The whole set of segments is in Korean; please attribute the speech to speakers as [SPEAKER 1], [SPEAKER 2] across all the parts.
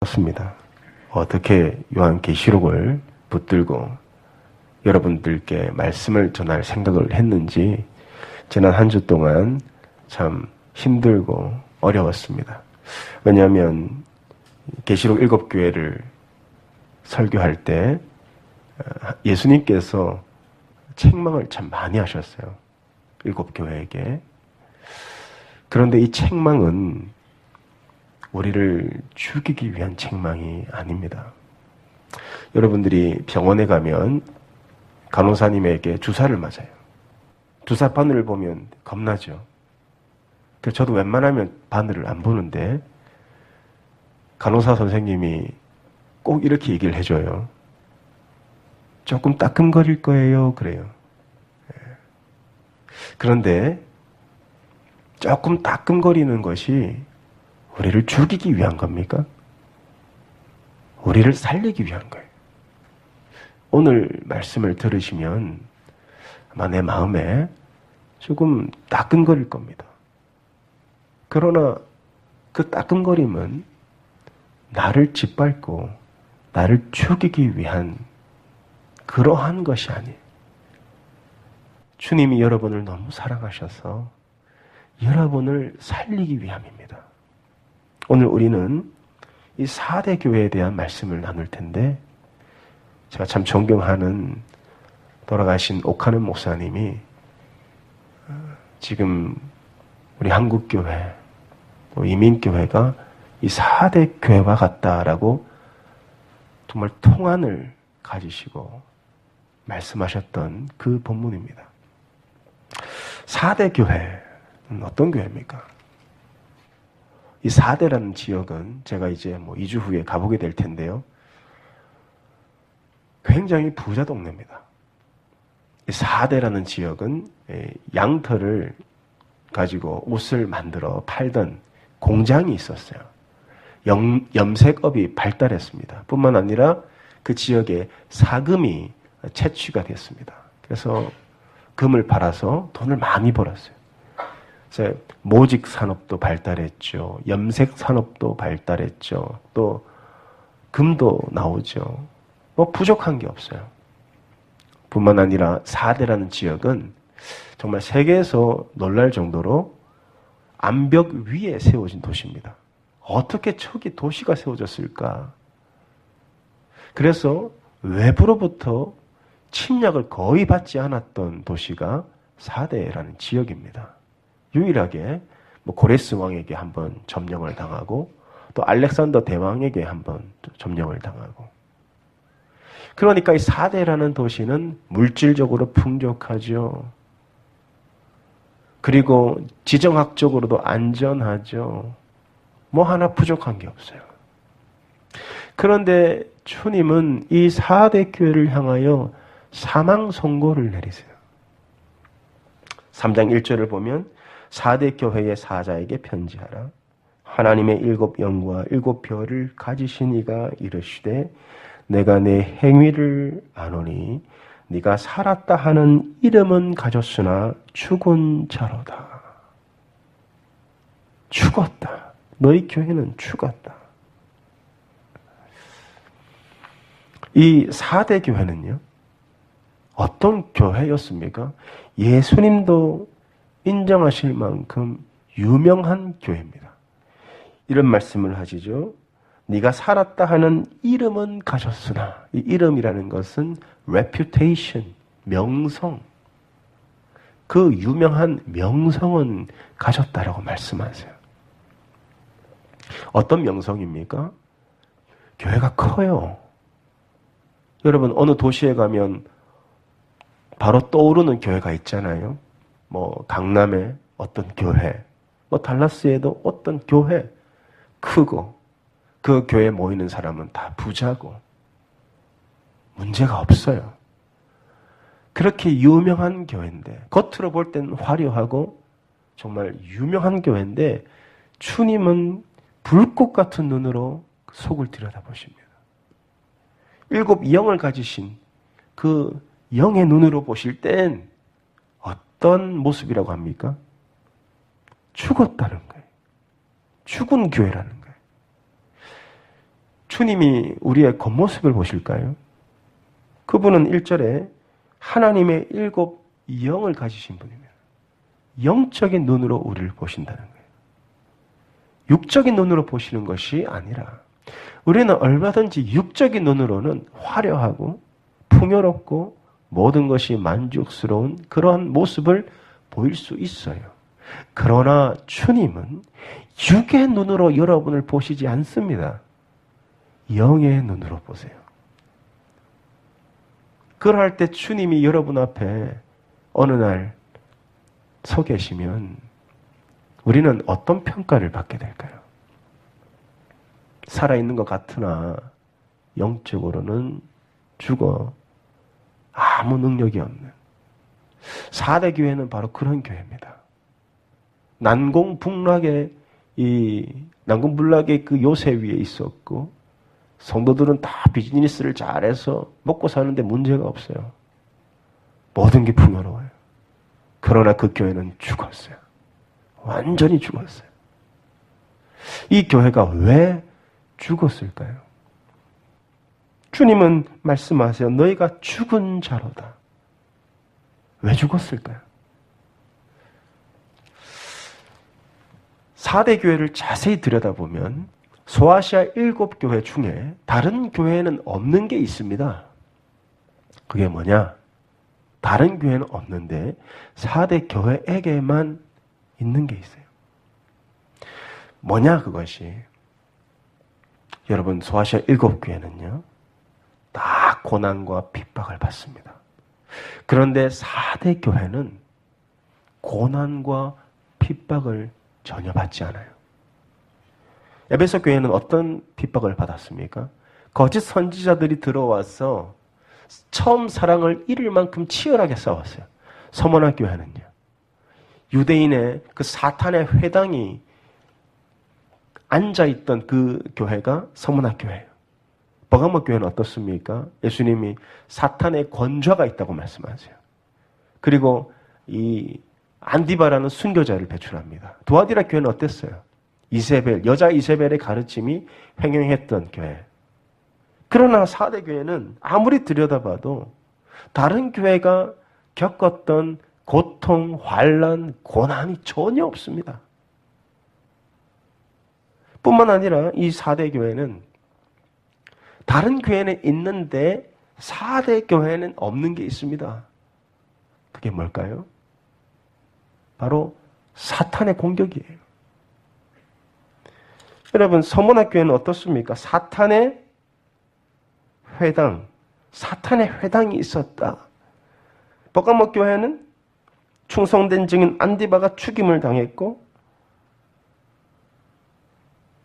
[SPEAKER 1] 습니다. 어떻게 요한계시록을 붙들고 여러분들께 말씀을 전할 생각을 했는지 지난 한 주 동안 참 힘들고 어려웠습니다. 왜냐하면 계시록 7교회를 설교할 때 예수님께서 책망을 참 많이 하셨어요. 7교회에게. 그런데 이 책망은 우리를 죽이기 위한 책망이 아닙니다. 여러분들이 병원에 가면 간호사님에게 주사를 맞아요. 주사 바늘을 보면 겁나죠. 그래서 저도 웬만하면 바늘을 안 보는데 간호사 선생님이 꼭 이렇게 얘기를 해줘요. 조금 따끔거릴 거예요. 그래요. 그런데 조금 따끔거리는 것이 우리를 죽이기 위한 겁니까? 우리를 살리기 위한 거예요. 오늘 말씀을 들으시면 아마 내 마음에 조금 따끔거릴 겁니다. 그러나 그 따끔거림은 나를 짓밟고 나를 죽이기 위한 그러한 것이 아니에요. 주님이 여러분을 너무 사랑하셔서 여러분을 살리기 위함입니다. 오늘 우리는 이 4대 교회에 대한 말씀을 나눌 텐데 제가 참 존경하는 돌아가신 오카는 목사님이 지금 우리 한국교회, 이민교회가 이 4대 교회와 같다라고 정말 통안을 가지시고 말씀하셨던 그 본문입니다. 4대 교회는 어떤 교회입니까? 이 4대라는 지역은 제가 이제 2주 후에 가보게 될 텐데요. 굉장히 부자 동네입니다. 이 4대라는 지역은 양털을 가지고 옷을 만들어 팔던 공장이 있었어요. 염색업이 발달했습니다. 뿐만 아니라 그 지역에 사금이 채취가 됐습니다. 그래서 금을 팔아서 돈을 많이 벌었어요. 그래서 모직 산업도 발달했죠. 염색 산업도 발달했죠. 또 금도 나오죠. 부족한 게 없어요. 뿐만 아니라 4대라는 지역은 정말 세계에서 놀랄 정도로 암벽 위에 세워진 도시입니다. 어떻게 저기 도시가 세워졌을까? 그래서 외부로부터 침략을 거의 받지 않았던 도시가 4대라는 지역입니다. 유일하게 고레스 왕에게 한번 점령을 당하고 또 알렉산더 대왕에게 한번 점령을 당하고 그러니까 이 4대라는 도시는 물질적으로 풍족하죠. 그리고 지정학적으로도 안전하죠. 하나 부족한 게 없어요. 그런데 주님은 이 4대 교회를 향하여 사망 선고를 내리세요. 3장 1절을 보면 4대 교회의 사자에게 편지하라. 하나님의 7 영과 7 별을 가지신 이가 이르시되 내가 내 행위를 아노니 네가 살았다 하는 이름은 가졌으나 죽은 자로다. 죽었다. 너희 교회는 죽었다. 이 4대 교회는요. 어떤 교회였습니까? 예수님도 인정하실 만큼 유명한 교회입니다. 이런 말씀을 하시죠. 네가 살았다 하는 이름은 가졌으나 이 이름이라는 것은 reputation, 명성. 그 유명한 명성은 가졌다라고 말씀하세요. 어떤 명성입니까? 교회가 커요. 여러분 어느 도시에 가면 바로 떠오르는 교회가 있잖아요. 강남에 어떤 교회, 달라스에도 어떤 교회 크고 그 교회에 모이는 사람은 다 부자고 문제가 없어요. 그렇게 유명한 교회인데 겉으로 볼 때는 화려하고 정말 유명한 교회인데 주님은 불꽃 같은 눈으로 속을 들여다보십니다. 7 영을 가지신 그 영의 눈으로 보실 땐 어떤 모습이라고 합니까? 죽었다는 거예요. 죽은 교회라는 거예요. 주님이 우리의 겉모습을 보실까요? 그분은 1절에 하나님의 7 영을 가지신 분입니다. 영적인 눈으로 우리를 보신다는 거예요. 육적인 눈으로 보시는 것이 아니라 우리는 얼마든지 육적인 눈으로는 화려하고 풍요롭고 모든 것이 만족스러운 그러한 모습을 보일 수 있어요. 그러나 주님은 육의 눈으로 여러분을 보시지 않습니다. 영의 눈으로 보세요. 그럴 때 주님이 여러분 앞에 어느 날 서 계시면 우리는 어떤 평가를 받게 될까요? 살아있는 것 같으나 영적으로는 죽어 아무 능력이 없는 4대 교회는 바로 그런 교회입니다. 난공불락의 난공불락의 그 요새 위에 있었고 성도들은 다 비즈니스를 잘해서 먹고 사는데 문제가 없어요. 모든 게 풍요로워요. 그러나 그 교회는 죽었어요. 완전히 죽었어요. 이 교회가 왜 죽었을까요? 주님은 말씀하세요. 너희가 죽은 자로다. 왜 죽었을까요? 4대 교회를 자세히 들여다보면 소아시아 7 교회 중에 다른 교회에는 없는 게 있습니다. 그게 뭐냐? 다른 교회는 없는데 4대 교회에게만 있는 게 있어요. 뭐냐 그것이? 여러분 소아시아 7 교회는요. 다 고난과 핍박을 받습니다. 그런데 4대 교회는 고난과 핍박을 전혀 받지 않아요. 에베소 교회는 어떤 핍박을 받았습니까? 거짓 선지자들이 들어와서 처음 사랑을 잃을 만큼 치열하게 싸웠어요. 서머나 교회는요. 유대인의 그 사탄의 회당이 앉아있던 그 교회가 서머나 교회예요. 버가모 교회는 어떻습니까? 예수님이 사탄의 권좌가 있다고 말씀하세요. 그리고 이 안디바라는 순교자를 배출합니다. 두아디라 교회는 어땠어요? 이세벨, 여자 이세벨의 가르침이 횡행했던 교회. 그러나 4대 교회는 아무리 들여다봐도 다른 교회가 겪었던 고통, 환난, 고난이 전혀 없습니다. 뿐만 아니라 이 4대 교회는 다른 교회는 있는데 4대 교회는 없는 게 있습니다. 그게 뭘까요? 바로 사탄의 공격이에요. 여러분 서문학 교회는 어떻습니까? 사탄의 회당이 있었다. 버가모 교회는 충성된 증인 안디바가 죽임을 당했고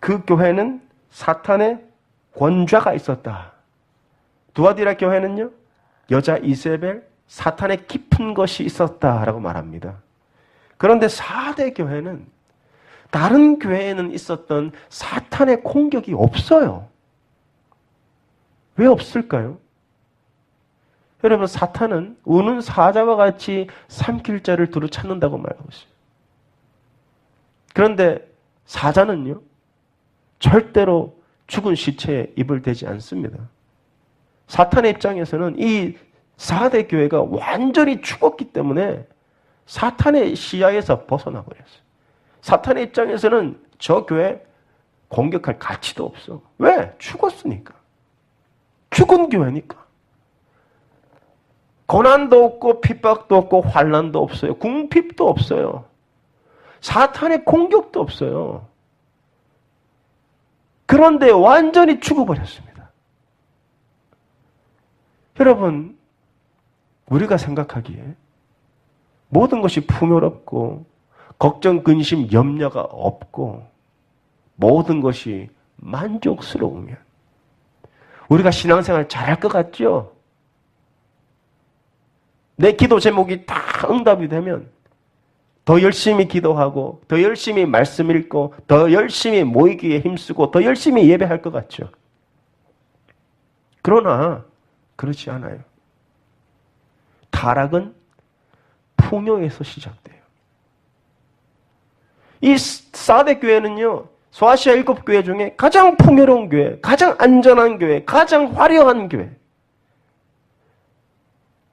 [SPEAKER 1] 그 교회는 사탄의 권좌가 있었다. 두아디라 교회는요. 여자 이세벨, 사탄의 깊은 것이 있었다라고 말합니다. 그런데 4대 교회는 다른 교회에는 있었던 사탄의 공격이 없어요. 왜 없을까요? 여러분 사탄은 우는 사자와 같이 삼킬 자를 두루 찾는다고 말하고 있어요. 그런데 사자는요. 절대로 죽은 시체에 입을 대지 않습니다. 사탄의 입장에서는 이 4대 교회가 완전히 죽었기 때문에 사탄의 시야에서 벗어나 버렸어요. 사탄의 입장에서는 저 교회 공격할 가치도 없어. 왜? 죽었으니까. 죽은 교회니까. 고난도 없고 핍박도 없고 환난도 없어요. 궁핍도 없어요. 사탄의 공격도 없어요. 그런데 완전히 죽어버렸습니다. 여러분, 우리가 생각하기에 모든 것이 풍요롭고 걱정, 근심, 염려가 없고 모든 것이 만족스러우면 우리가 신앙생활 잘할 것 같죠? 내 기도 제목이 다 응답이 되면 더 열심히 기도하고 더 열심히 말씀 읽고 더 열심히 모이기에 힘쓰고 더 열심히 예배할 것 같죠? 그러나 그렇지 않아요. 타락은 풍요에서 시작돼요. 이 4대 교회는요. 소아시아 7교회 중에 가장 풍요로운 교회, 가장 안전한 교회, 가장 화려한 교회.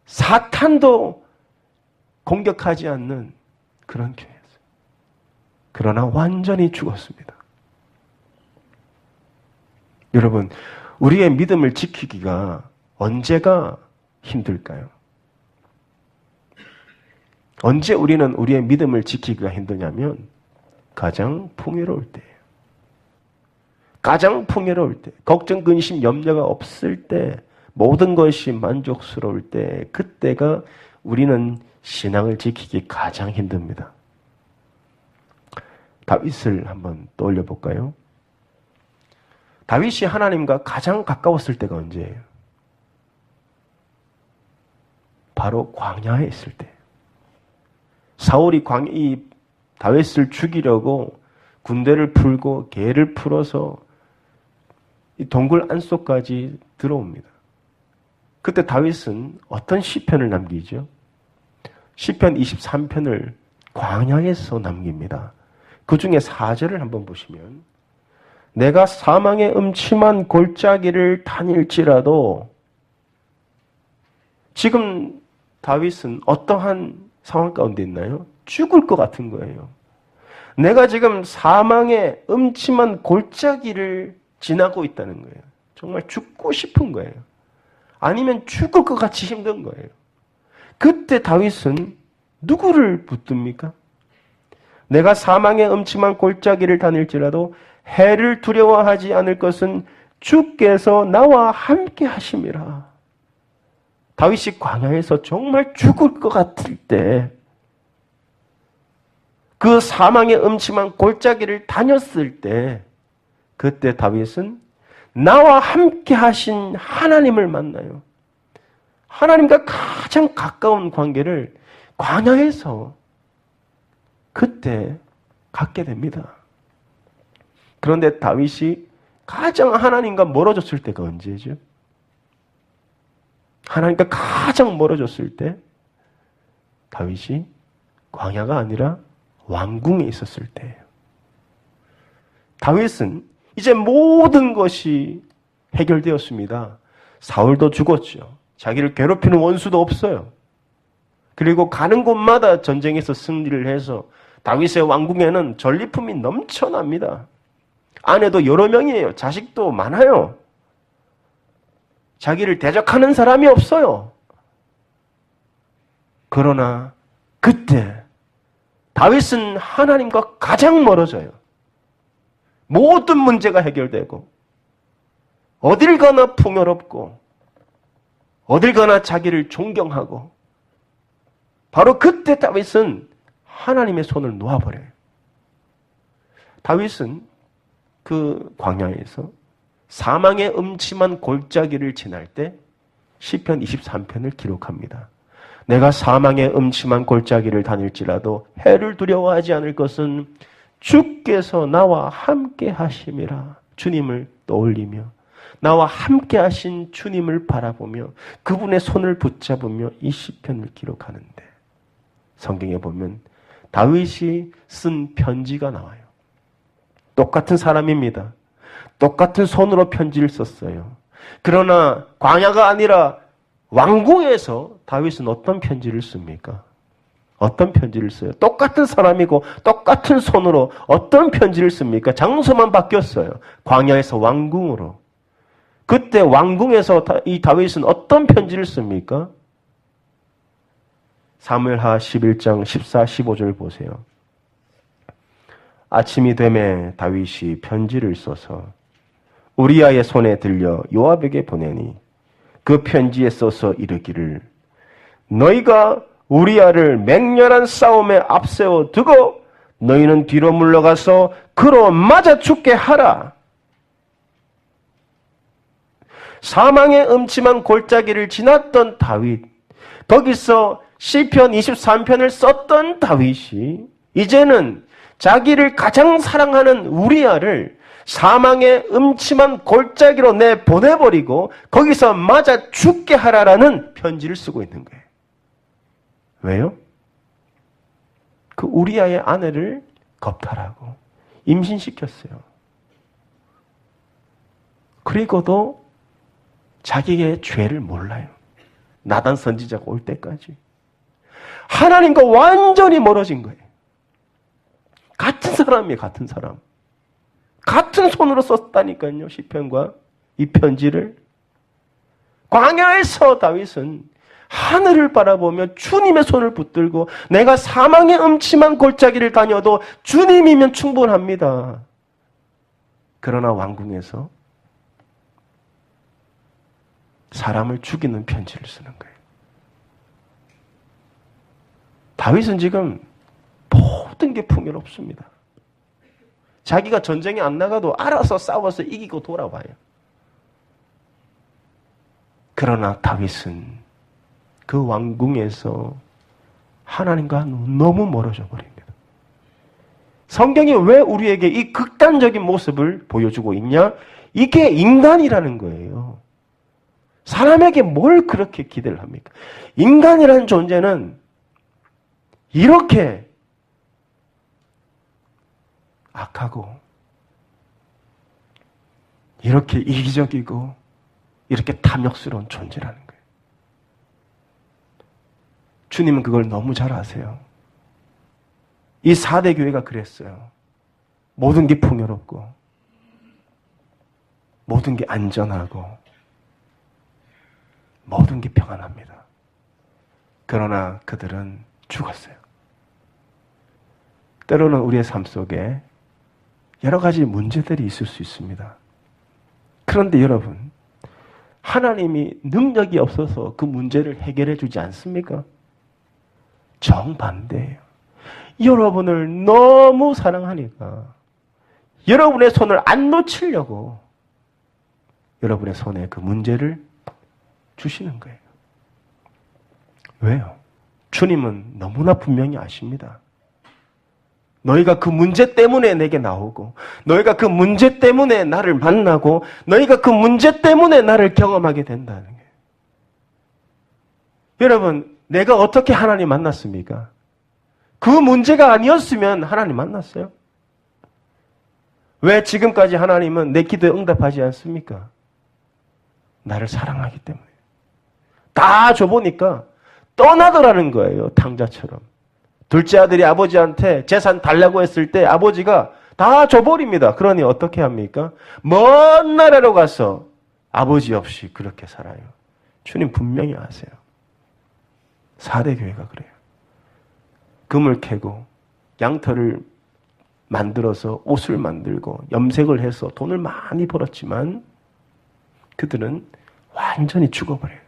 [SPEAKER 1] 사탄도 공격하지 않는 그런 교회였어요. 그러나 완전히 죽었습니다. 여러분, 우리의 믿음을 지키기가 언제가 힘들까요? 언제 우리는 우리의 믿음을 지키기가 힘드냐면 가장 풍요로울 때예요. 가장 풍요로울 때, 걱정, 근심, 염려가 없을 때, 모든 것이 만족스러울 때, 그때가 우리는 신앙을 지키기 가장 힘듭니다. 다윗을 한번 떠올려 볼까요? 다윗이 하나님과 가장 가까웠을 때가 언제예요? 바로 광야에 있을 때. 사울이 이 다윗을 죽이려고 군대를 풀고 개를 풀어서 이 동굴 안속까지 들어옵니다. 그때 다윗은 어떤 시편을 남기죠? 시편 23편을 광야에서 남깁니다. 그 중에 4절을 한번 보시면 내가 사망의 음침한 골짜기를 다닐지라도 지금 다윗은 어떠한 상황 가운데 있나요? 죽을 것 같은 거예요. 내가 지금 사망의 음침한 골짜기를 지나고 있다는 거예요. 정말 죽고 싶은 거예요. 아니면 죽을 것 같이 힘든 거예요. 그때 다윗은 누구를 붙듭니까? 내가 사망의 음침한 골짜기를 다닐지라도 해를 두려워하지 않을 것은 주께서 나와 함께 하심이라. 다윗이 광야에서 정말 죽을 것 같을 때, 그 사망의 음침한 골짜기를 다녔을 때, 그때 다윗은 나와 함께 하신 하나님을 만나요. 하나님과 가장 가까운 관계를 광야에서 그때 갖게 됩니다. 그런데 다윗이 가장 하나님과 멀어졌을 때가 언제죠? 하나님과 가장 멀어졌을 때 다윗이 광야가 아니라 왕궁에 있었을 때예요. 다윗은 이제 모든 것이 해결되었습니다. 사울도 죽었죠. 자기를 괴롭히는 원수도 없어요. 그리고 가는 곳마다 전쟁에서 승리를 해서 다윗의 왕궁에는 전리품이 넘쳐납니다. 아내도 여러 명이에요. 자식도 많아요. 자기를 대적하는 사람이 없어요. 그러나 그때 다윗은 하나님과 가장 멀어져요. 모든 문제가 해결되고 어딜 가나 풍요롭고 어딜 가나 자기를 존경하고 바로 그때 다윗은 하나님의 손을 놓아버려요. 다윗은 그 광야에서 사망의 음침한 골짜기를 지날 때 시편 23편을 기록합니다. 내가 사망의 음침한 골짜기를 다닐지라도 해를 두려워하지 않을 것은 주께서 나와 함께 하심이라. 주님을 떠올리며 나와 함께 하신 주님을 바라보며 그분의 손을 붙잡으며 이 시편을 기록하는데 성경에 보면 다윗이 쓴 편지가 나와요. 똑같은 사람입니다. 똑같은 손으로 편지를 썼어요. 그러나 광야가 아니라 왕궁에서 다윗은 어떤 편지를 씁니까? 어떤 편지를 써요? 똑같은 사람이고 똑같은 손으로 어떤 편지를 씁니까? 장소만 바뀌었어요. 광야에서 왕궁으로. 그때 왕궁에서 이 다윗은 어떤 편지를 씁니까? 사무엘하 11장 14, 15절 보세요. 아침이 되매 다윗이 편지를 써서 우리아의 손에 들려 요압에게 보내니 그 편지에 써서 이르기를 너희가 우리아를 맹렬한 싸움에 앞세워 두고 너희는 뒤로 물러가서 그로 맞아 죽게 하라. 사망의 음침한 골짜기를 지났던 다윗, 거기서 시편 23편을 썼던 다윗이 이제는 자기를 가장 사랑하는 우리아를 사망의 음침한 골짜기로 내보내버리고 거기서 맞아 죽게 하라라는 편지를 쓰고 있는 거예요. 왜요? 그 우리아의 아내를 겁탈하고 임신시켰어요. 그리고도 자기의 죄를 몰라요. 나단 선지자가 올 때까지. 하나님과 완전히 멀어진 거예요. 같은 사람이에요. 같은 사람. 같은 손으로 썼다니까요. 시편과 이 편지를. 광야에서 다윗은 하늘을 바라보며 주님의 손을 붙들고 내가 사망의 음침한 골짜기를 다녀도 주님이면 충분합니다. 그러나 왕궁에서 사람을 죽이는 편지를 쓰는 거예요. 다윗은 지금 모든 게 풍요롭습니다. 자기가 전쟁에 안 나가도 알아서 싸워서 이기고 돌아와요. 그러나 다윗은 그 왕궁에서 하나님과 너무 멀어져 버립니다. 성경이 왜 우리에게 이 극단적인 모습을 보여주고 있냐? 이게 인간이라는 거예요. 사람에게 뭘 그렇게 기대를 합니까? 인간이라는 존재는 이렇게 악하고 이렇게 이기적이고 이렇게 탐욕스러운 존재라는 거예요. 주님은 그걸 너무 잘 아세요. 이 4대 교회가 그랬어요. 모든 게 풍요롭고 모든 게 안전하고 모든 게 평안합니다. 그러나 그들은 죽었어요. 때로는 우리의 삶 속에 여러 가지 문제들이 있을 수 있습니다. 그런데 여러분, 하나님이 능력이 없어서 그 문제를 해결해 주지 않습니까? 정반대예요. 여러분을 너무 사랑하니까 여러분의 손을 안 놓치려고 여러분의 손에 그 문제를 주시는 거예요. 왜요? 주님은 너무나 분명히 아십니다. 너희가 그 문제 때문에 내게 나오고 너희가 그 문제 때문에 나를 만나고 너희가 그 문제 때문에 나를 경험하게 된다는 거예요. 여러분, 내가 어떻게 하나님 만났습니까? 그 문제가 아니었으면 하나님 만났어요? 왜 지금까지 하나님은 내 기도에 응답하지 않습니까? 나를 사랑하기 때문에. 다 줘보니까 떠나더라는 거예요. 탕자처럼. 둘째 아들이 아버지한테 재산 달라고 했을 때 아버지가 다 줘버립니다. 그러니 어떻게 합니까? 먼 나라로 가서 아버지 없이 그렇게 살아요. 주님 분명히 아세요. 4대 교회가 그래요. 금을 캐고 양털을 만들어서 옷을 만들고 염색을 해서 돈을 많이 벌었지만 그들은 완전히 죽어버려요.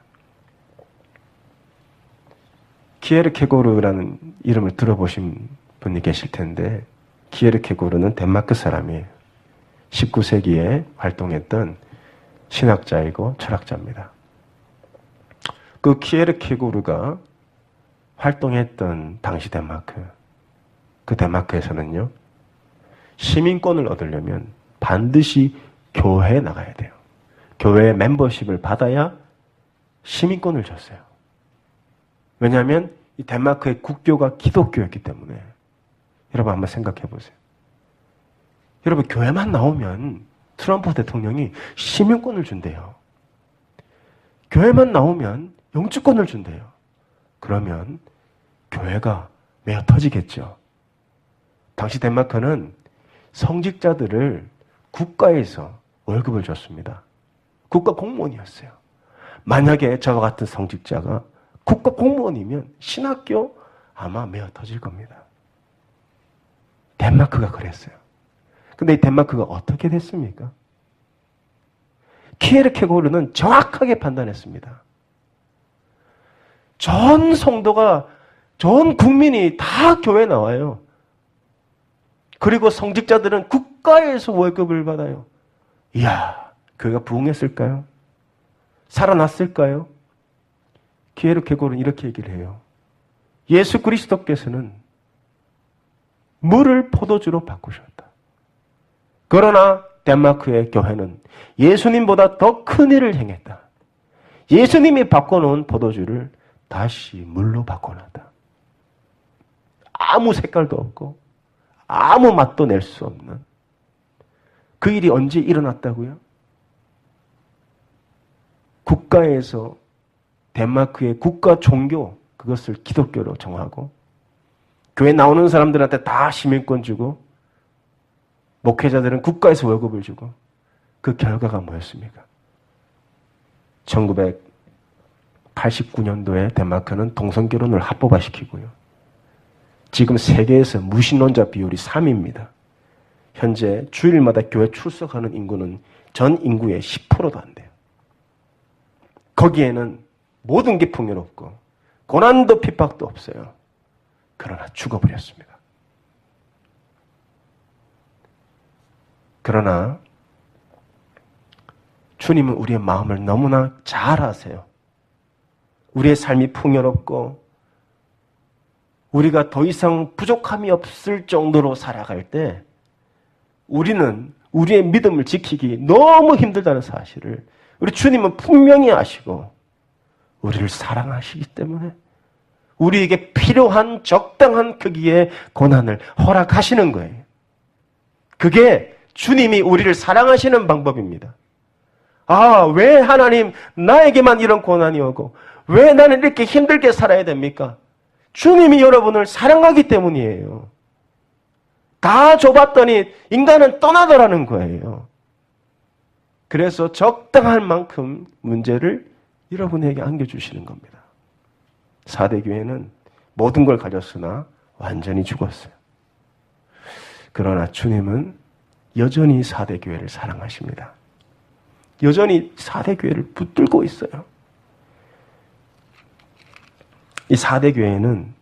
[SPEAKER 1] 키에르케고르라는 이름을 들어보신 분이 계실 텐데 키에르케고르는 덴마크 사람이에요. 19세기에 활동했던 신학자이고 철학자입니다. 그 키에르케고르가 활동했던 당시 덴마크, 그 덴마크에서는요, 시민권을 얻으려면 반드시 교회에 나가야 돼요. 교회에 멤버십을 받아야 시민권을 줬어요. 왜냐하면 이 덴마크의 국교가 기독교였기 때문에. 여러분 한번 생각해 보세요. 여러분 교회만 나오면 트럼프 대통령이 시민권을 준대요. 교회만 나오면 영주권을 준대요. 그러면 교회가 매어 터지겠죠. 당시 덴마크는 성직자들을 국가에서 월급을 줬습니다. 국가 공무원이었어요. 만약에 저와 같은 성직자가 국가 공무원이면 신학교 아마 매어 터질 겁니다. 덴마크가 그랬어요. 근데 이 덴마크가 어떻게 됐습니까? 키에르케고르는 정확하게 판단했습니다. 전 성도가, 전 국민이 다 교회에 나와요. 그리고 성직자들은 국가에서 월급을 받아요. 이야, 그가 부흥했을까요? 살아났을까요? 키에르케고르는 이렇게 얘기를 해요. 예수 그리스도께서는 물을 포도주로 바꾸셨다. 그러나 덴마크의 교회는 예수님보다 더 큰 일을 행했다. 예수님이 바꿔놓은 포도주를 다시 물로 바꿔놨다. 아무 색깔도 없고 아무 맛도 낼 수 없는 그 일이 언제 일어났다고요? 국가에서 덴마크의 국가 종교 그것을 기독교로 정하고 교회 나오는 사람들한테 다 시민권 주고 목회자들은 국가에서 월급을 주고 그 결과가 뭐였습니까? 1989년도에 덴마크는 동성결혼을 합법화시키고요. 지금 세계에서 무신론자 비율이 3위입니다. 현재 주일마다 교회 출석하는 인구는 전 인구의 10%도 안 돼요. 거기에는 모든 게 풍요롭고 고난도 핍박도 없어요. 그러나 죽어버렸습니다. 그러나 주님은 우리의 마음을 너무나 잘 아세요. 우리의 삶이 풍요롭고 우리가 더 이상 부족함이 없을 정도로 살아갈 때 우리는 우리의 믿음을 지키기 너무 힘들다는 사실을 우리 주님은 분명히 아시고 우리를 사랑하시기 때문에 우리에게 필요한 적당한 크기의 고난을 허락하시는 거예요. 그게 주님이 우리를 사랑하시는 방법입니다. 아, 왜 하나님 나에게만 이런 고난이 오고 왜 나는 이렇게 힘들게 살아야 됩니까? 주님이 여러분을 사랑하기 때문이에요. 다 줘봤더니 인간은 떠나더라는 거예요. 그래서 적당한 만큼 문제를 여러분에게 안겨주시는 겁니다. 4대 교회는 모든 걸 가졌으나 완전히 죽었어요. 그러나 주님은 여전히 4대 교회를 사랑하십니다. 여전히 4대 교회를 붙들고 있어요. 이 4대 교회는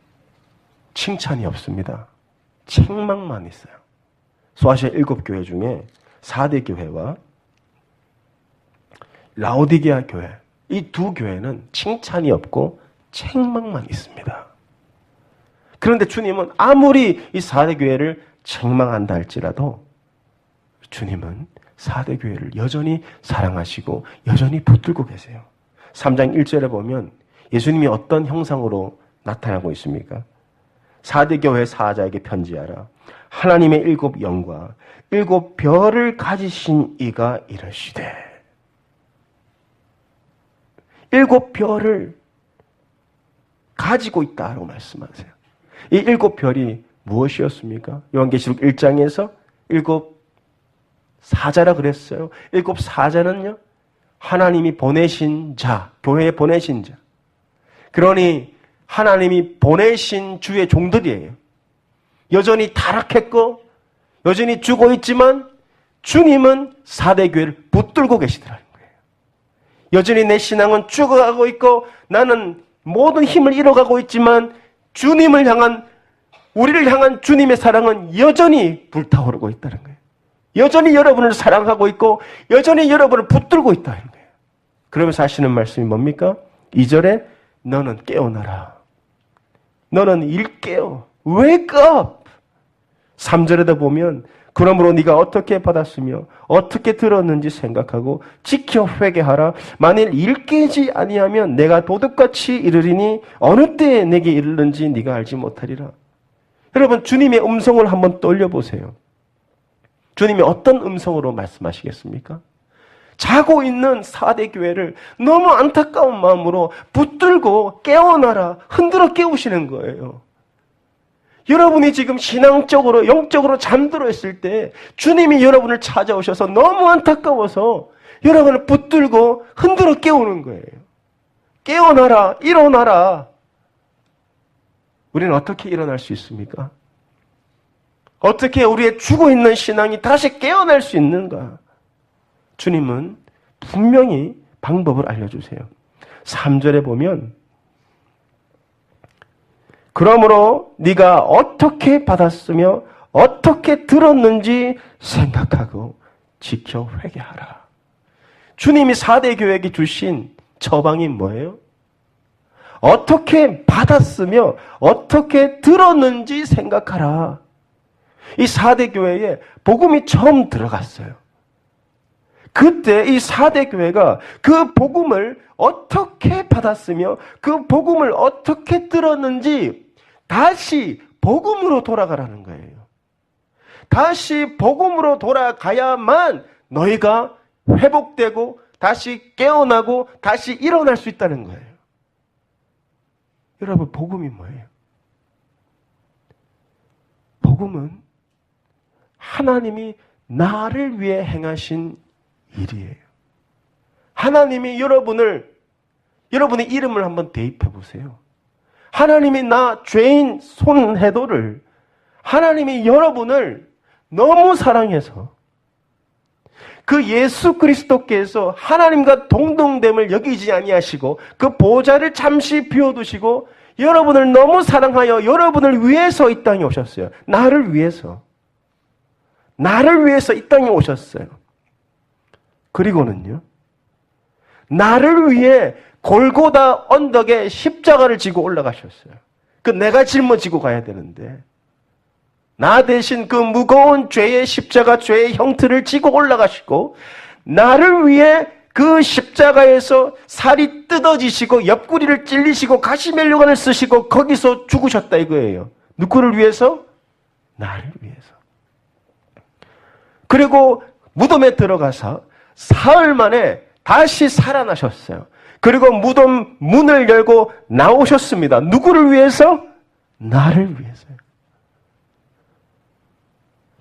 [SPEAKER 1] 칭찬이 없습니다. 책망만 있어요. 소아시아 7교회 중에 4대 교회와 라오디게아 교회, 이 두 교회는 칭찬이 없고 책망만 있습니다. 그런데 주님은 아무리 이 4대 교회를 책망한다 할지라도 주님은 4대 교회를 여전히 사랑하시고 여전히 붙들고 계세요. 3장 1절에 보면 예수님이 어떤 형상으로 나타나고 있습니까? 4대 교회 사자에게 편지하라. 하나님의 7 영과 7 별을 가지신 이가 이르시되 7 별을 가지고 있다라고 말씀하세요. 이 7 별이 무엇이었습니까? 요한계시록 1장에서 7 사자라 그랬어요. 7 사자는요, 하나님이 보내신 자, 교회에 보내신 자. 그러니 하나님이 보내신 주의 종들이에요. 여전히 타락했고 여전히 죽어 있지만 주님은 4대 교회를 붙들고 계시더라는 거예요. 여전히 내 신앙은 죽어가고 있고 나는 모든 힘을 잃어가고 있지만 주님을 향한, 우리를 향한 주님의 사랑은 여전히 불타오르고 있다는 거예요. 여전히 여러분을 사랑하고 있고 여전히 여러분을 붙들고 있다는 거예요. 그러면서 하시는 말씀이 뭡니까? 2절에 너는 깨어나라. 너는 일깨어. Wake up. 3절에다 보면 그러므로 네가 어떻게 받았으며 어떻게 들었는지 생각하고 지켜 회개하라. 만일 일깨지 아니하면 내가 도둑같이 이르리니 어느 때에 내게 이르는지 네가 알지 못하리라. 여러분, 주님의 음성을 한번 떠올려보세요. 주님이 어떤 음성으로 말씀하시겠습니까? 자고 있는 4대 교회를 너무 안타까운 마음으로 붙들고 깨어나라, 흔들어 깨우시는 거예요. 여러분이 지금 신앙적으로, 영적으로 잠들어 있을 때 주님이 여러분을 찾아오셔서 너무 안타까워서 여러분을 붙들고 흔들어 깨우는 거예요. 깨어나라, 일어나라. 우리는 어떻게 일어날 수 있습니까? 어떻게 우리의 죽어있는 신앙이 다시 깨어날 수 있는가? 주님은 분명히 방법을 알려주세요. 3절에 보면 그러므로 네가 어떻게 받았으며 어떻게 들었는지 생각하고 지켜 회개하라. 주님이 4대 교회에게 주신 처방이 뭐예요? 어떻게 받았으며 어떻게 들었는지 생각하라. 이 4대 교회에 복음이 처음 들어갔어요. 그때 이 4대 교회가 그 복음을 어떻게 받았으며 그 복음을 어떻게 들었는지 다시 복음으로 돌아가라는 거예요. 다시 복음으로 돌아가야만 너희가 회복되고 다시 깨어나고 다시 일어날 수 있다는 거예요. 여러분, 복음이 뭐예요? 복음은 하나님이 나를 위해 행하신 일이에요. 하나님이 여러분의 이름을 한번 대입해 보세요. 하나님이 나 죄인 손해도를, 하나님이 여러분을 너무 사랑해서 그 예수 그리스도께서 하나님과 동등됨을 여기지 아니하시고 그 보좌를 잠시 비워두시고 여러분을 너무 사랑하여 여러분을 위해서 이 땅에 오셨어요. 나를 위해서 이 땅에 오셨어요. 그리고는요, 나를 위해 골고다 언덕에 십자가를 지고 올라가셨어요. 그 내가 짊어지고 가야 되는데 나 대신 그 무거운 죄의 십자가, 죄의 형틀을 지고 올라가시고 나를 위해 그 십자가에서 살이 뜯어지시고 옆구리를 찔리시고 가시멜로관을 쓰시고 거기서 죽으셨다 이거예요. 누구를 위해서? 나를 위해서. 그리고 무덤에 들어가서 사흘 만에 다시 살아나셨어요. 그리고 무덤 문을 열고 나오셨습니다. 누구를 위해서? 나를 위해서요.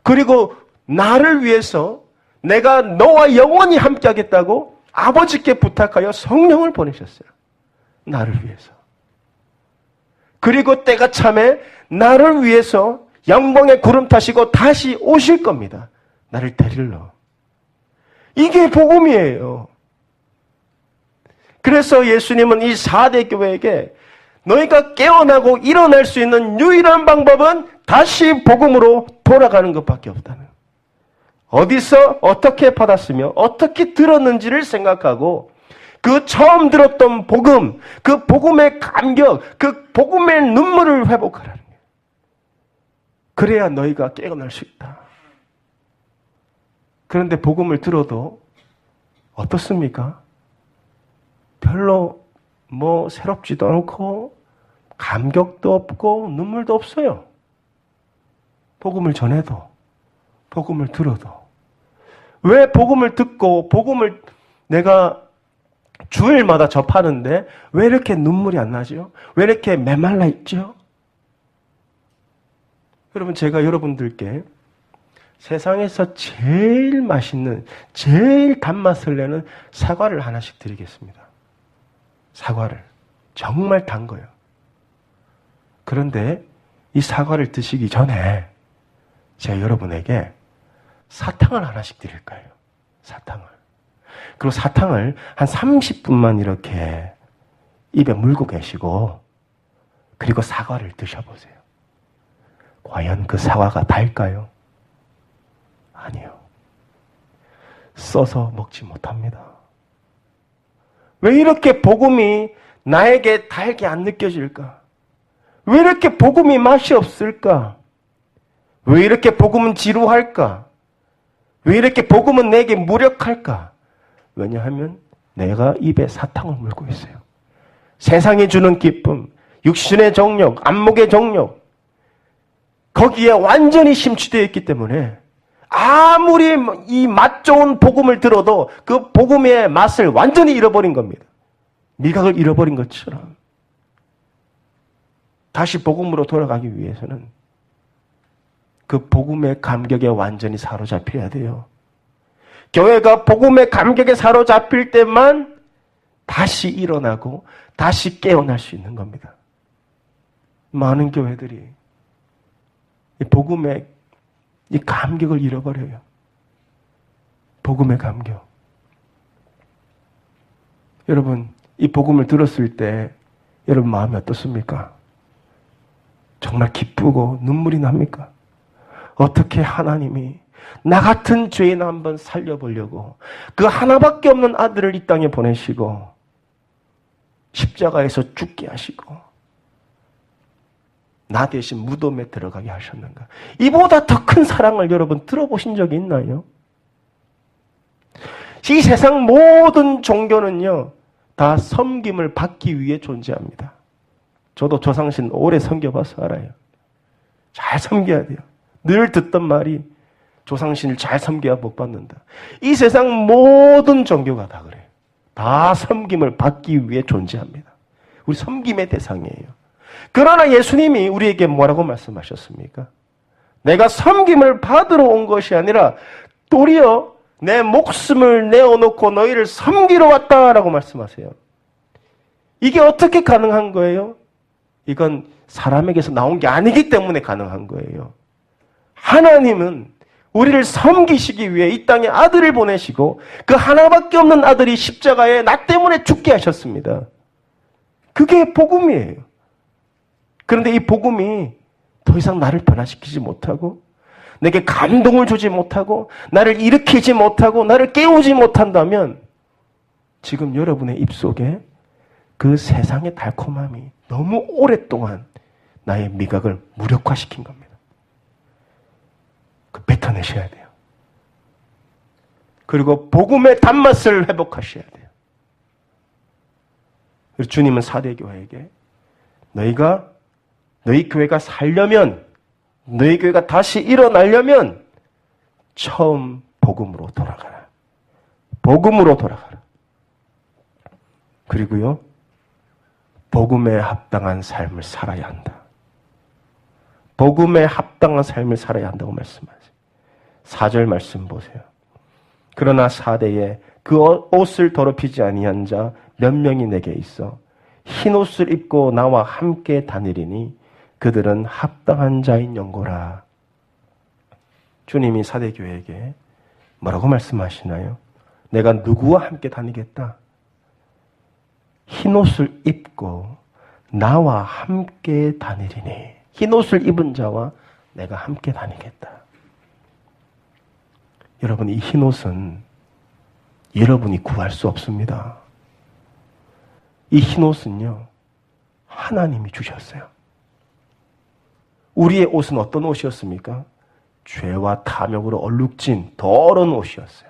[SPEAKER 1] 그리고 나를 위해서 내가 너와 영원히 함께 하겠다고 아버지께 부탁하여 성령을 보내셨어요. 나를 위해서. 그리고 때가 참에 나를 위해서 영광의 구름 타시고 다시 오실 겁니다. 나를 데리러. 이게 복음이에요. 그래서 예수님은 이 4대 교회에게 너희가 깨어나고 일어날 수 있는 유일한 방법은 다시 복음으로 돌아가는 것밖에 없다는. 어디서 어떻게 받았으며 어떻게 들었는지를 생각하고 그 처음 들었던 복음, 그 복음의 감격, 그 복음의 눈물을 회복하라는 거예요. 그래야 너희가 깨어날 수 있다. 그런데 복음을 들어도 어떻습니까? 별로 새롭지도 않고 감격도 없고 눈물도 없어요. 복음을 전해도, 복음을 들어도. 왜 복음을 듣고 복음을 내가 주일마다 접하는데 왜 이렇게 눈물이 안 나죠? 왜 이렇게 메말라 있죠? 여러분, 제가 여러분들께 세상에서 제일 맛있는, 제일 단맛을 내는 사과를 하나씩 드리겠습니다. 사과를. 정말 단 거예요. 그런데 이 사과를 드시기 전에 제가 여러분에게 사탕을 하나씩 드릴 거예요. 사탕을. 그리고 사탕을 한 30분만 이렇게 입에 물고 계시고 그리고 사과를 드셔보세요. 과연 그 사과가 달까요? 아니요. 써서 먹지 못합니다. 왜 이렇게 복음이 나에게 달게 안 느껴질까? 왜 이렇게 복음이 맛이 없을까? 왜 이렇게 복음은 지루할까? 왜 이렇게 복음은 내게 무력할까? 왜냐하면 내가 입에 사탕을 물고 있어요. 세상이 주는 기쁨, 육신의 정욕, 안목의 정욕, 거기에 완전히 심취되어 있기 때문에 아무리 이 맛 좋은 복음을 들어도 그 복음의 맛을 완전히 잃어버린 겁니다. 미각을 잃어버린 것처럼. 다시 복음으로 돌아가기 위해서는 그 복음의 감격에 완전히 사로잡혀야 돼요. 교회가 복음의 감격에 사로잡힐 때만 다시 일어나고 다시 깨어날 수 있는 겁니다. 많은 교회들이 이 복음의 이 감격을 잃어버려요. 복음의 감격. 여러분, 이 복음을 들었을 때 여러분 마음이 어떻습니까? 정말 기쁘고 눈물이 납니까? 어떻게 하나님이 나 같은 죄인 한번 살려보려고 그 하나밖에 없는 아들을 이 땅에 보내시고 십자가에서 죽게 하시고 나 대신 무덤에 들어가게 하셨는가? 이보다 더 큰 사랑을 여러분 들어보신 적이 있나요? 이 세상 모든 종교는요, 다 섬김을 받기 위해 존재합니다. 저도 조상신 오래 섬겨봐서 알아요. 잘 섬겨야 돼요. 늘 듣던 말이 조상신을 잘 섬겨야 복 받는다. 이 세상 모든 종교가 다 그래요. 다 섬김을 받기 위해 존재합니다. 우리 섬김의 대상이에요. 그러나 예수님이 우리에게 뭐라고 말씀하셨습니까? 내가 섬김을 받으러 온 것이 아니라 도리어 내 목숨을 내어놓고 너희를 섬기러 왔다라고 말씀하세요. 이게 어떻게 가능한 거예요? 이건 사람에게서 나온 게 아니기 때문에 가능한 거예요. 하나님은 우리를 섬기시기 위해 이 땅에 아들을 보내시고 그 하나밖에 없는 아들이 십자가에 나 때문에 죽게 하셨습니다. 그게 복음이에요. 그런데 이 복음이 더 이상 나를 변화시키지 못하고 내게 감동을 주지 못하고 나를 일으키지 못하고 나를 깨우지 못한다면 지금 여러분의 입속에 그 세상의 달콤함이 너무 오랫동안 나의 미각을 무력화시킨 겁니다. 그 뱉어내셔야 돼요. 그리고 복음의 단맛을 회복하셔야 돼요. 그래서 주님은 사대교회에게 너희 교회가 살려면, 너희 교회가 다시 일어나려면 처음 복음으로 돌아가라. 복음으로 돌아가라. 그리고요, 복음에 합당한 삶을 살아야 한다. 복음에 합당한 삶을 살아야 한다고 말씀하세요. 4절 말씀 보세요. 그러나 사대에 그 옷을 더럽히지 아니한 자 몇 명이 내게 있어 흰 옷을 입고 나와 함께 다니리니 그들은 합당한 자인 연고라. 주님이 사대교회에게 뭐라고 말씀하시나요? 내가 누구와 함께 다니겠다? 흰 옷을 입고 나와 함께 다니리니 흰 옷을 입은 자와 내가 함께 다니겠다. 여러분, 이 흰 옷은 여러분이 구할 수 없습니다. 이 흰 옷은요, 하나님이 주셨어요. 우리의 옷은 어떤 옷이었습니까? 죄와 탐욕으로 얼룩진 더러운 옷이었어요.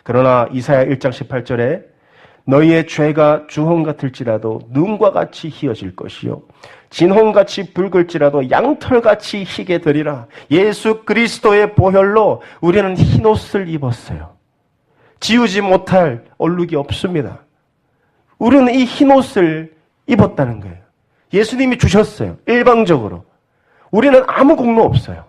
[SPEAKER 1] 그러나 이사야 1장 18절에 너희의 죄가 주홍 같을지라도 눈과 같이 희어질 것이요 진홍같이 붉을지라도 양털같이 희게 되리라. 예수 그리스도의 보혈로 우리는 흰옷을 입었어요. 지우지 못할 얼룩이 없습니다. 우리는 이 흰옷을 입었다는 거예요. 예수님이 주셨어요. 일방적으로. 우리는 아무 공로 없어요.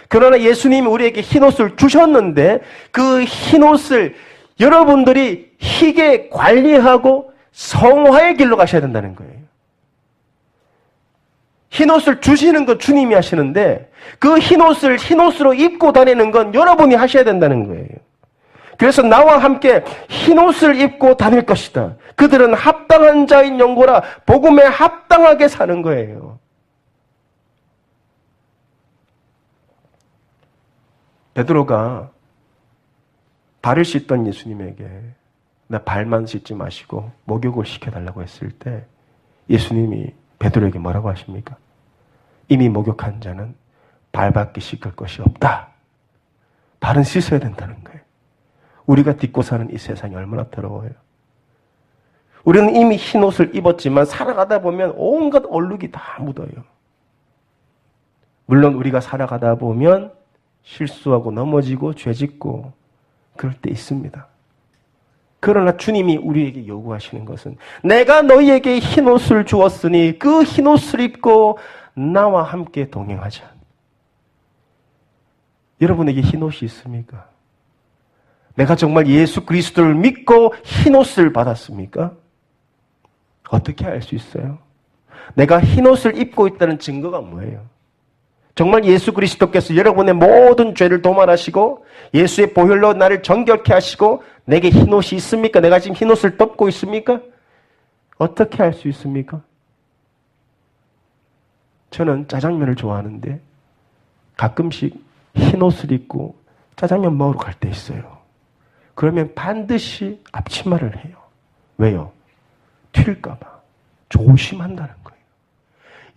[SPEAKER 1] 그러나 예수님이 우리에게 흰옷을 주셨는데 그 흰옷을 여러분들이 희게 관리하고 성화의 길로 가셔야 된다는 거예요. 흰옷을 주시는 건 주님이 하시는데 그 흰옷을 흰옷으로 입고 다니는 건 여러분이 하셔야 된다는 거예요. 그래서 나와 함께 흰옷을 입고 다닐 것이다. 그들은 합당한 자인 연고라. 복음에 합당하게 사는 거예요. 베드로가 발을 씻던 예수님에게 나 발만 씻지 마시고 목욕을 시켜달라고 했을 때 예수님이 베드로에게 뭐라고 하십니까? 이미 목욕한 자는 발밖에 씻을 것이 없다. 발은 씻어야 된다는 거예요. 우리가 딛고 사는 이 세상이 얼마나 더러워요. 우리는 이미 흰 옷을 입었지만 살아가다 보면 온갖 얼룩이 다 묻어요. 물론 우리가 살아가다 보면 실수하고 넘어지고 죄짓고 그럴 때 있습니다. 그러나 주님이 우리에게 요구하시는 것은 내가 너희에게 흰옷을 주었으니 그 흰옷을 입고 나와 함께 동행하자. 여러분에게 흰옷이 있습니까? 내가 정말 예수 그리스도를 믿고 흰옷을 받았습니까? 어떻게 알 수 있어요? 내가 흰옷을 입고 있다는 증거가 뭐예요? 정말 예수 그리스도께서 여러분의 모든 죄를 도말하시고 예수의 보혈로 나를 정결케 하시고 내게 흰옷이 있습니까? 내가 지금 흰옷을 덮고 있습니까? 어떻게 알 수 있습니까? 저는 짜장면을 좋아하는데 가끔씩 흰옷을 입고 짜장면 먹으러 갈 때 있어요. 그러면 반드시 앞치마를 해요. 왜요? 튈까 봐. 조심한다는 거예요.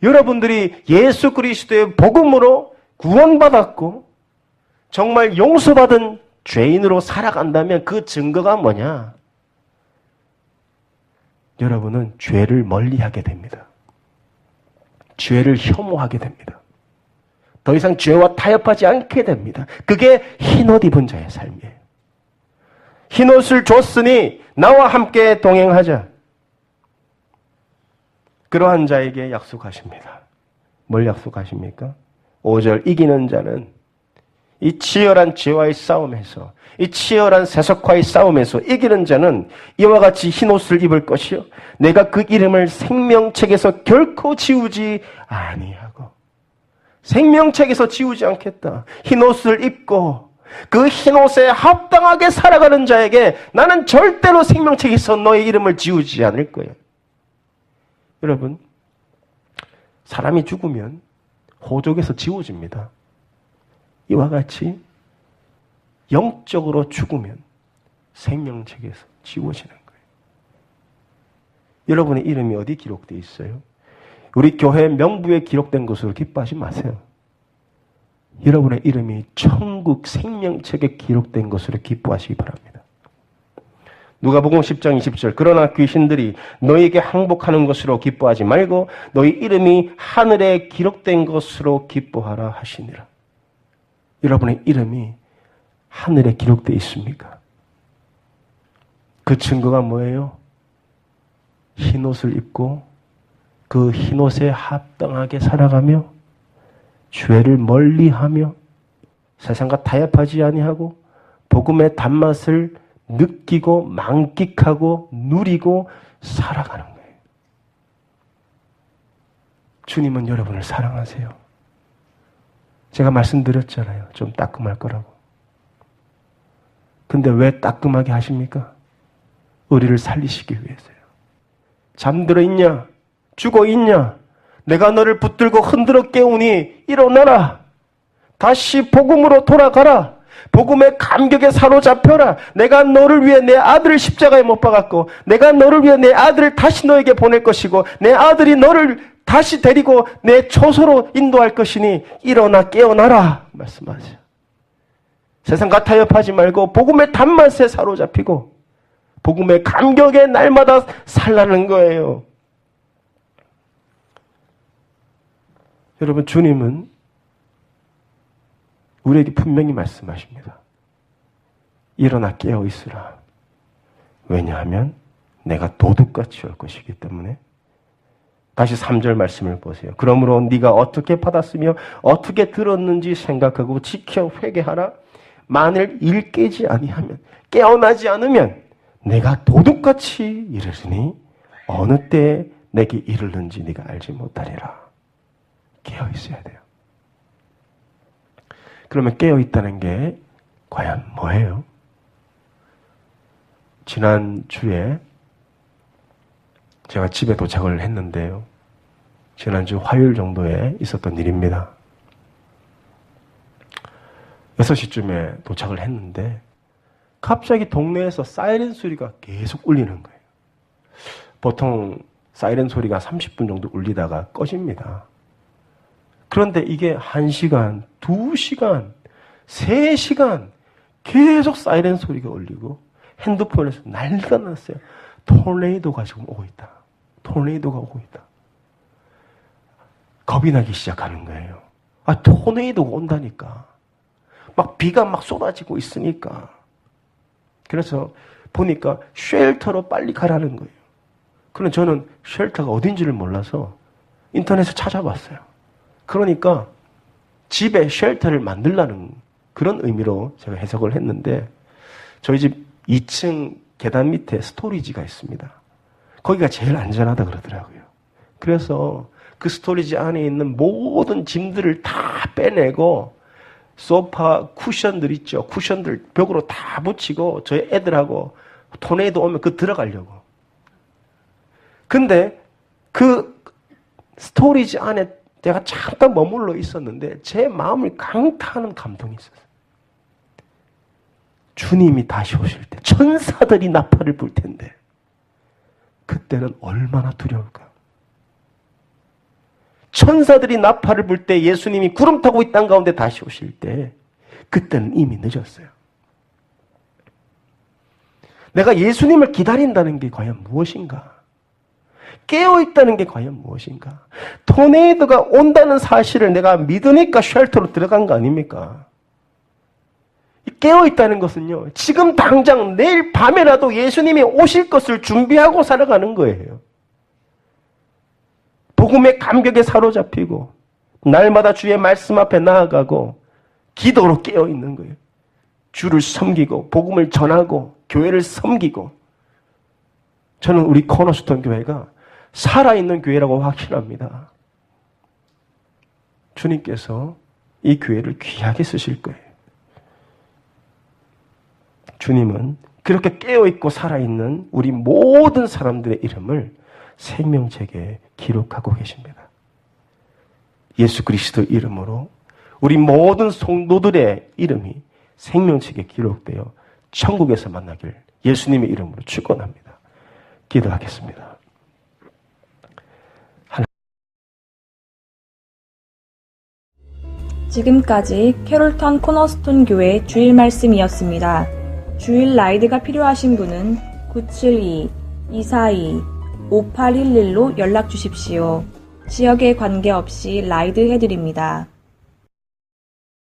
[SPEAKER 1] 여러분들이 예수 그리스도의 복음으로 구원받았고 정말 용서받은 죄인으로 살아간다면 그 증거가 뭐냐? 여러분은 죄를 멀리하게 됩니다. 죄를 혐오하게 됩니다. 더 이상 죄와 타협하지 않게 됩니다. 그게 흰옷 입은 자의 삶이에요. 흰옷을 줬으니 나와 함께 동행하자. 그러한 자에게 약속하십니다. 뭘 약속하십니까? 5절 이기는 자는 이 치열한 죄와의 싸움에서 이 치열한 세속과의 싸움에서 이기는 자는 이와 같이 흰옷을 입을 것이요 내가 그 이름을 생명책에서 결코 지우지 아니하고 생명책에서 지우지 않겠다. 흰옷을 입고 그 흰옷에 합당하게 살아가는 자에게 나는 절대로 생명책에서 너의 이름을 지우지 않을 거예요. 여러분, 사람이 죽으면 호적에서 지워집니다. 이와 같이 영적으로 죽으면 생명책에서 지워지는 거예요. 여러분의 이름이 어디 기록되어 있어요? 우리 교회 명부에 기록된 것으로 기뻐하지 마세요. 여러분의 이름이 천국 생명책에 기록된 것으로 기뻐하시기 바랍니다. 누가복음 10장 20절 그러나 귀신들이 너희에게 항복하는 것으로 기뻐하지 말고 너희 이름이 하늘에 기록된 것으로 기뻐하라 하시니라. 여러분의 이름이 하늘에 기록되어 있습니까? 그 증거가 뭐예요? 흰옷을 입고 그 흰옷에 합당하게 살아가며 죄를 멀리하며 세상과 타협하지 아니하고 복음의 단맛을 느끼고 만끽하고 누리고 살아가는 거예요. 주님은 여러분을 사랑하세요. 제가 말씀드렸잖아요. 좀 따끔할 거라고. 근데 왜 따끔하게 하십니까? 우리를 살리시기 위해서요. 잠들어 있냐? 죽어 있냐? 내가 너를 붙들고 흔들어 깨우니 일어나라. 다시 복음으로 돌아가라. 복음의 감격에 사로잡혀라. 내가 너를 위해 내 아들을 십자가에 못 박았고 내가 너를 위해 내 아들을 다시 너에게 보낼 것이고 내 아들이 너를 다시 데리고 내 초소로 인도할 것이니 일어나 깨어나라 말씀하세요. 세상과 타협하지 말고 복음의 단맛에 사로잡히고 복음의 감격에 날마다 살라는 거예요. 여러분, 주님은 우리에게 분명히 말씀하십니다. 일어나 깨어 있으라. 왜냐하면 내가 도둑같이 올 것이기 때문에. 다시 3절 말씀을 보세요. 그러므로 네가 어떻게 받았으며 어떻게 들었는지 생각하고 지켜 회개하라. 만일 일 깨지 아니하면 깨어나지 않으면 내가 도둑같이 이르리니 어느 때에 내게 이르는지 네가 알지 못하리라. 깨어 있어야 돼요. 그러면 깨어 있다는 게 과연 뭐예요? 지난주에 제가 집에 도착을 했는데요. 지난주 화요일 정도에 있었던 일입니다. 6시쯤에 도착을 했는데 갑자기 동네에서 사이렌 소리가 계속 울리는 거예요. 보통 사이렌 소리가 30분 정도 울리다가 꺼집니다. 그런데 이게 1시간, 2시간, 3시간 계속 사이렌 소리가 울리고 핸드폰에서 난리가 났어요. 토네이도가 지금 오고 있다. 토네이도가 오고 있다. 겁이 나기 시작하는 거예요. 아, 토네이도가 온다니까. 막 비가 막 쏟아지고 있으니까. 그래서 보니까 쉘터로 빨리 가라는 거예요. 그런데 저는 쉘터가 어딘지를 몰라서 인터넷에 찾아봤어요. 그러니까 집에 쉘터를 만들라는 그런 의미로 제가 해석을 했는데 저희 집 2층 계단 밑에 스토리지가 있습니다. 거기가 제일 안전하다 그러더라고요. 그래서 그 스토리지 안에 있는 모든 짐들을 다 빼내고 소파 쿠션들 있죠. 쿠션들 벽으로 다 붙이고 저희 애들하고 토네이도 오면 그 들어가려고. 근데 그 스토리지 안에 제가 잠깐 머물러 있었는데 제 마음을 강타하는 감동이 있었어요. 주님이 다시 오실 때 천사들이 나팔을 불 텐데 그때는 얼마나 두려울까. 천사들이 나팔을 불 때 예수님이 구름 타고 이 땅 가운데 다시 오실 때 그때는 이미 늦었어요. 내가 예수님을 기다린다는 게 과연 무엇인가? 깨어있다는 게 과연 무엇인가? 토네이도가 온다는 사실을 내가 믿으니까 쉘터로 들어간 거 아닙니까? 깨어있다는 것은요, 지금 당장 내일 밤에라도 예수님이 오실 것을 준비하고 살아가는 거예요. 복음의 감격에 사로잡히고 날마다 주의 말씀 앞에 나아가고 기도로 깨어있는 거예요. 주를 섬기고 복음을 전하고 교회를 섬기고. 저는 우리 코너스톤 교회가 살아있는 교회라고 확신합니다. 주님께서 이 교회를 귀하게 쓰실 거예요. 주님은 그렇게 깨어있고 살아있는 우리 모든 사람들의 이름을 생명책에 기록하고 계십니다. 예수 그리스도 이름으로 우리 모든 성도들의 이름이 생명책에 기록되어 천국에서 만나길 예수님의 이름으로 축원합니다. 기도하겠습니다.
[SPEAKER 2] 지금까지 캐롤턴 코너스톤 교회 주일 말씀이었습니다. 주일 라이드가 필요하신 분은 972-242-5811로 연락 주십시오. 지역에 관계없이 라이드 해드립니다.